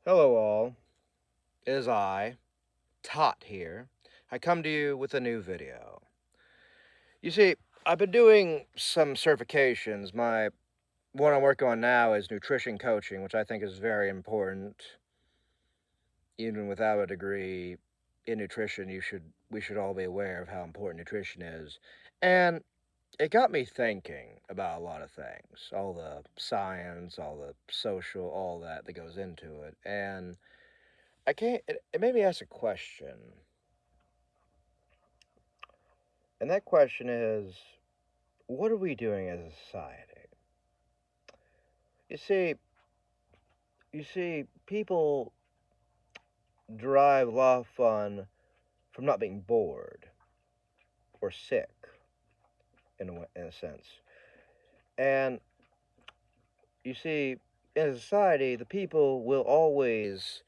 Hello, all. It is I, Tot here. I come to you with a new video. You see, I've been doing some certifications. My one I'm working on now is nutrition coaching, which I think is very important. Even without a degree in nutrition, we should all be aware of how important nutrition is. And it got me thinking about a lot of things, all the science, all the social, all that goes into it. And it made me ask a question. And that question is, what are we doing as a society? You see, people derive a lot of fun from not being bored or sick, in a sense. And you see, in a society, the people will always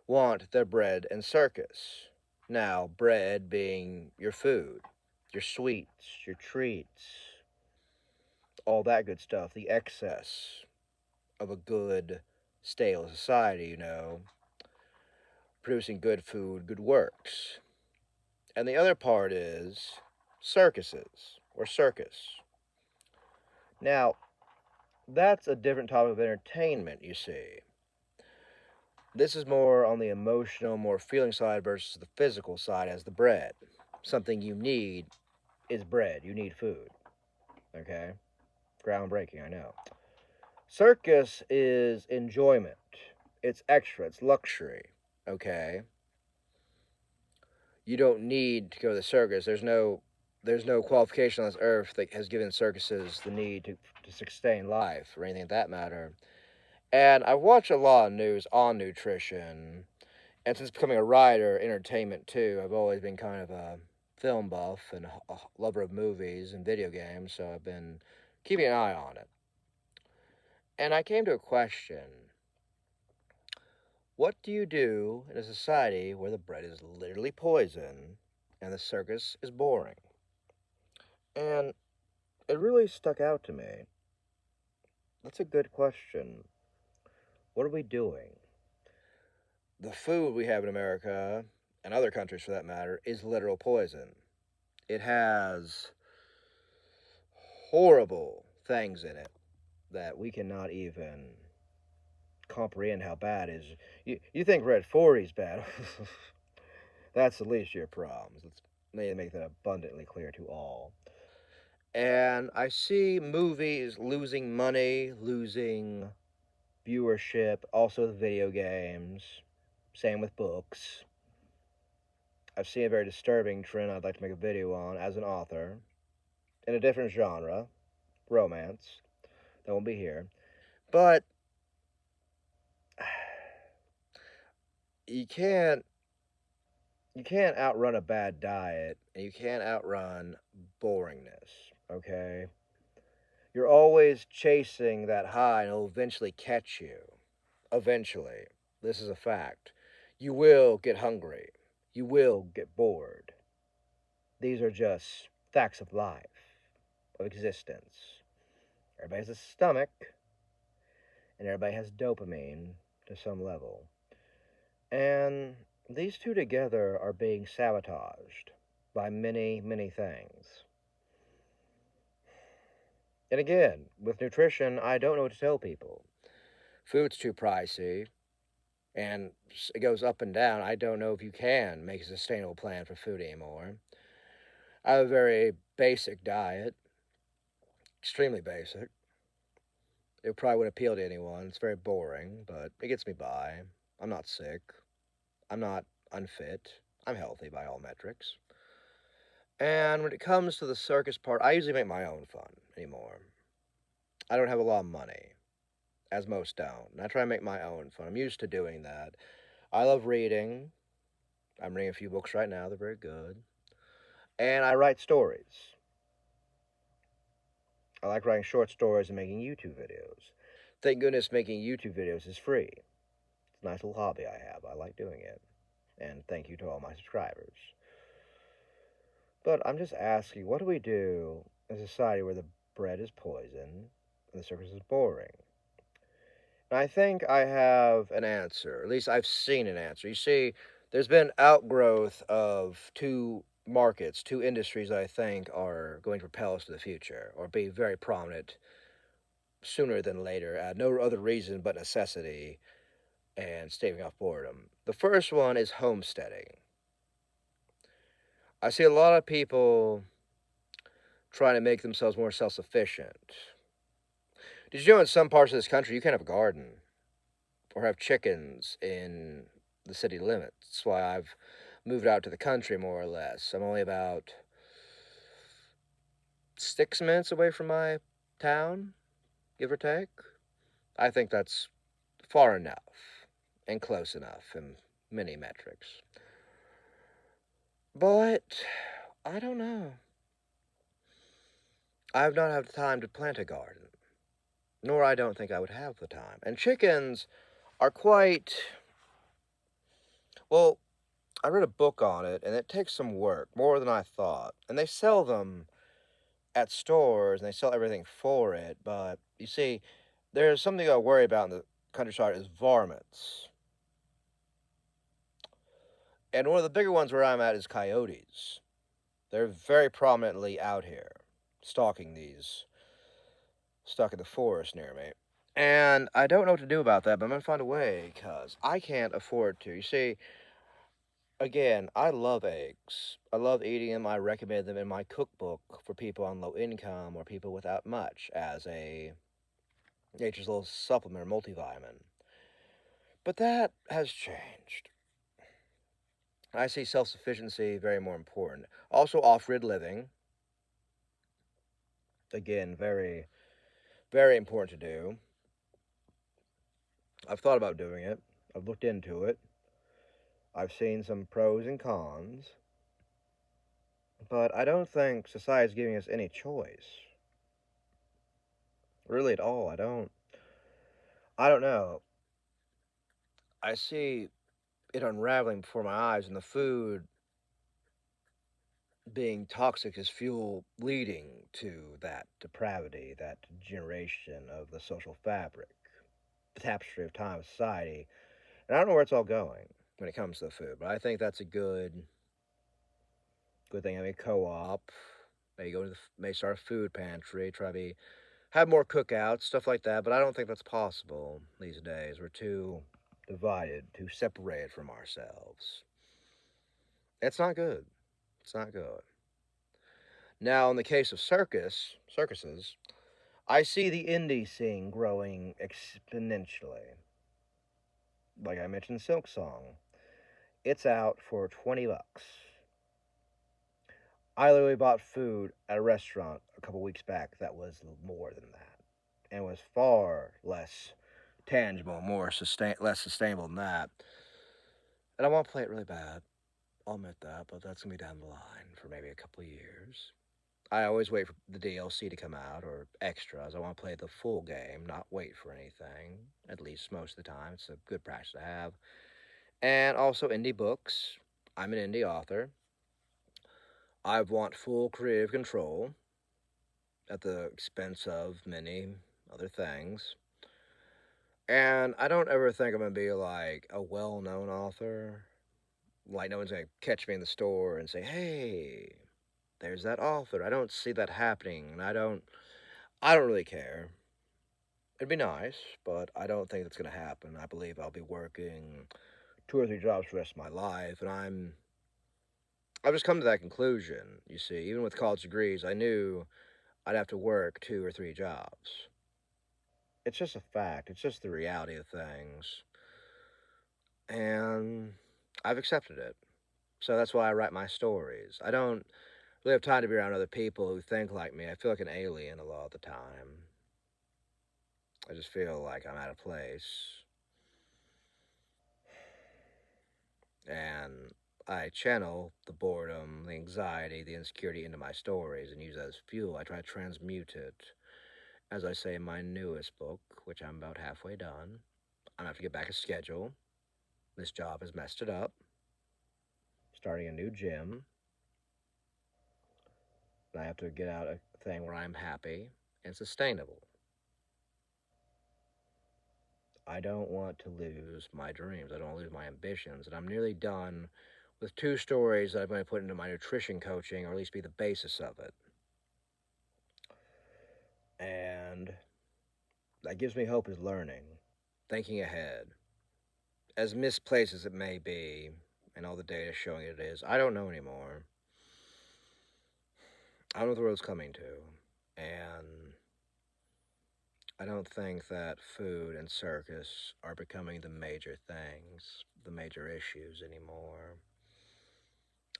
want their bread and circus. Now, bread being your food, your sweets, your treats, all that good stuff, the excess of a good, stale society, producing good food, good works. And the other part is circuses or circus. Now, that's a different type of entertainment, you see. This is more on the emotional, more feeling side versus the physical side as the bread. Something you need is bread. You need food. Okay? Groundbreaking, I know. Circus is enjoyment. It's extra, it's luxury. Okay? You don't need to go to the circus. There's no qualification on this earth that has given circuses the need to sustain life or anything of that matter. And I watch a lot of news on nutrition, and since becoming a writer, entertainment too, I've always been kind of a film buff and a lover of movies and video games, so I've been keeping an eye on it. And I came to a question. What do you do in a society where the bread is literally poison and the circus is boring? And it really stuck out to me. That's a good question. What are we doing? The food we have in America, and other countries for that matter, is literal poison. It has horrible things in it that we cannot even comprehend how bad it is. You think Red 40 is bad. That's the least of your problems. Let's make that abundantly clear to all. And I see movies losing money, losing viewership, also with video games, same with books. I've seen a very disturbing trend I'd like to make a video on as an author, in a different genre, romance, that won't be here. But you can't you can't outrun a bad diet, and you can't outrun boringness, okay? You're always chasing that high, and it'll eventually catch you. Eventually. This is a fact. You will get hungry. You will get bored. These are just facts of life, of existence. Everybody has a stomach, and everybody has dopamine to some level. And these two together are being sabotaged by many, many things. And again, with nutrition, I don't know what to tell people. Food's too pricey, and it goes up and down. I don't know if you can make a sustainable plan for food anymore. I have a very basic diet, extremely basic. It probably wouldn't appeal to anyone. It's very boring, but it gets me by. I'm not sick. I'm not unfit. I'm healthy by all metrics. And when it comes to the circus part, I usually make my own fun anymore. I don't have a lot of money, as most don't. And I try to make my own fun. I'm used to doing that. I love reading. I'm reading a few books right now, they're very good. And I write stories. I like writing short stories and making YouTube videos. Thank goodness making YouTube videos is free. It's a nice little hobby I have. I like doing it. And thank you to all my subscribers. But I'm just asking, what do we do in a society where the bread is poison and the circus is boring? I think I have an answer. At least I've seen an answer. You see, there's been outgrowth of two markets, two industries that I think are going to propel us to the future or be very prominent sooner than later. No other reason but necessity and staving off boredom. The first one is homesteading. I see a lot of people trying to make themselves more self sufficient. Did you know in some parts of this country you can't have a garden or have chickens in the city limits? That's why I've moved out to the country more or less. I'm only about 6 minutes away from my town, give or take. I think that's far enough and close enough in many metrics. But I don't know. I've not had time to plant a garden, nor I don't think I would have the time. And chickens are quite well. I read a book on it, and it takes some work, more than I thought. And they sell them at stores, and they sell everything for it. But you see, there's something I worry about in the countryside is varmints. And one of the bigger ones where I'm at is coyotes. They're very prominently out here, stalking these, stuck in the forest near me. And I don't know what to do about that, but I'm going to find a way because I can't afford to. You see, again, I love eggs. I love eating them. I recommend them in my cookbook for people on low income or people without much as a nature's little supplement or multivitamin. But that has changed. I see self sufficiency very more important. Also, off grid living. Again, very, very important to do. I've thought about doing it, I've looked into it, I've seen some pros and cons, but I don't think society's giving us any choice. Really at all. I don't know. I see it unraveling before my eyes and the food being toxic as fuel leading to that depravity, that degeneration of the social fabric, the tapestry of time of society. And I don't know where it's all going when it comes to the food, but I think that's a good thing having a co-op. Maybe go to may start a food pantry, try to have more cookouts, stuff like that. But I don't think that's possible these days. We're too divided, too separated from ourselves. It's not good. It's not good. Now, in the case of circuses, I see the indie scene growing exponentially. Like I mentioned, Silk Song. It's out for $20. I literally bought food at a restaurant a couple weeks back that was more than that, and was far less tangible, less sustainable than that. And I want to play it really bad. I'll admit that, but that's gonna be down the line for maybe a couple of years. I always wait for the DLC to come out or extras. I want to play the full game, not wait for anything. At least most of the time, it's a good practice to have. And also indie books. I'm an indie author. I want full creative control at the expense of many other things. And I don't ever think I'm going to be like a well known author. Like, no one's going to catch me in the store and say, hey, there's that author. I don't see that happening. And I don't really care. It'd be nice, but I don't think that's going to happen. I believe I'll be working two or three jobs for the rest of my life. And I've just come to that conclusion. You see, even with college degrees, I knew I'd have to work two or three jobs. It's just a fact. It's just the reality of things. And I've accepted it. So that's why I write my stories. I don't really have time to be around other people who think like me. I feel like an alien a lot of the time. I just feel like I'm out of place. And I channel the boredom, the anxiety, the insecurity into my stories and use that as fuel. I try to transmute it. As I say in my newest book, which I'm about halfway done, I'm gonna have to get back a schedule. This job has messed it up. Starting a new gym. And I have to get out a thing where I'm happy and sustainable. I don't want to lose my dreams. I don't want to lose my ambitions. And I'm nearly done with two stories that I'm going to put into my nutrition coaching, or at least be the basis of it. And that gives me hope, is learning, thinking ahead. As misplaced as it may be, and all the data showing it is, I don't know anymore. I don't know what the world's coming to. And I don't think that food and circus are becoming the major things, the major issues anymore.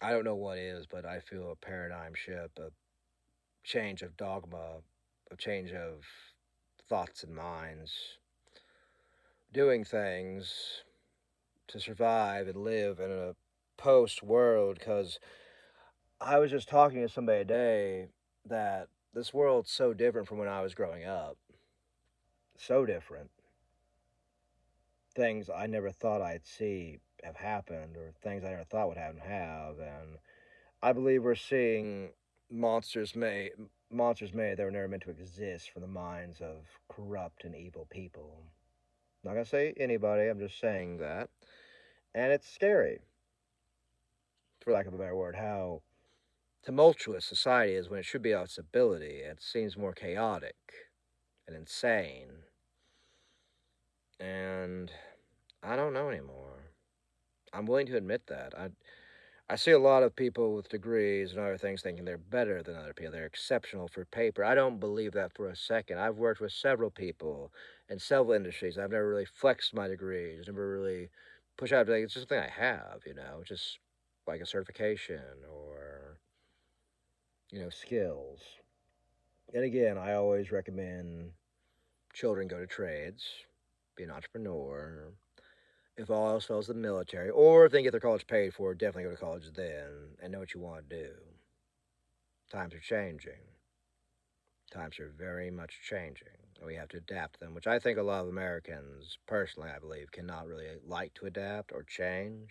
I don't know what is, but I feel a paradigm shift, a change of dogma, a change of thoughts and minds, doing things to survive and live in a post world. Because I was just talking to somebody today that this world's so different from when I was growing up. So different. Things I never thought I'd see have happened, or things I never thought would happen have. And I believe we're seeing monsters made monsters made that were never meant to exist from the minds of corrupt and evil people. Not gonna say anybody, I'm just saying that. And it's scary, for lack of a better word, how tumultuous society is when it should be about stability. It seems more chaotic and insane. And I don't know anymore. I'm willing to admit that. I see a lot of people with degrees and other things thinking they're better than other people. They're exceptional for paper. I don't believe that for a second. I've worked with several people in several industries. I've never really flexed my degrees, never really pushed out. Like, it's just something I have, just like a certification or, skills. And again, I always recommend children go to trades, be an entrepreneur. If all else fails, the military, or if they get their college paid for, definitely go to college then and know what you want to do. Times are changing. Times are very much changing. And we have to adapt to them, which I think a lot of Americans, personally, I believe, cannot really like to adapt or change.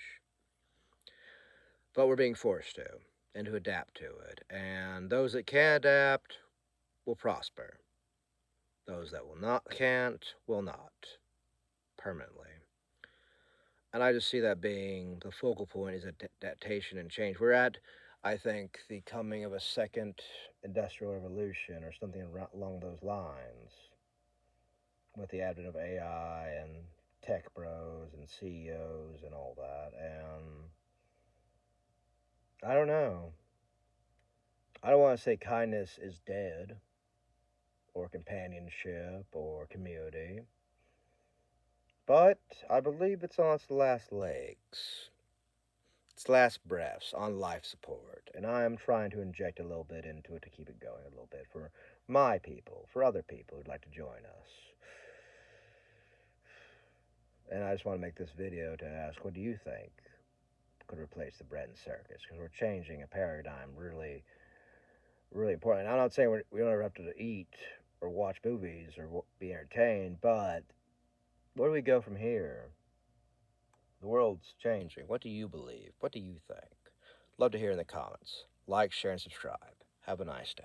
But we're being forced to, and to adapt to it. And those that can adapt will prosper. Those that can't, will not, permanently. And I just see that being the focal point is adaptation and change. We're at, I think, the coming of a second industrial revolution or something along those lines, with the advent of AI and tech bros and CEOs and all that. And I don't know. I don't want to say kindness is dead, or companionship, or community, but I believe it's on its last legs, its last breaths on life support, and I am trying to inject a little bit into it to keep it going a little bit for my people, for other people who'd like to join us. And I just want to make this video to ask, what do you think could replace the bread and circus? Because we're changing a paradigm really, really important. And I'm not saying we don't ever have to eat or watch movies or be entertained, but where do we go from here? The world's changing. What do you believe? What do you think? Love to hear in the comments. Like, share, and subscribe. Have a nice day.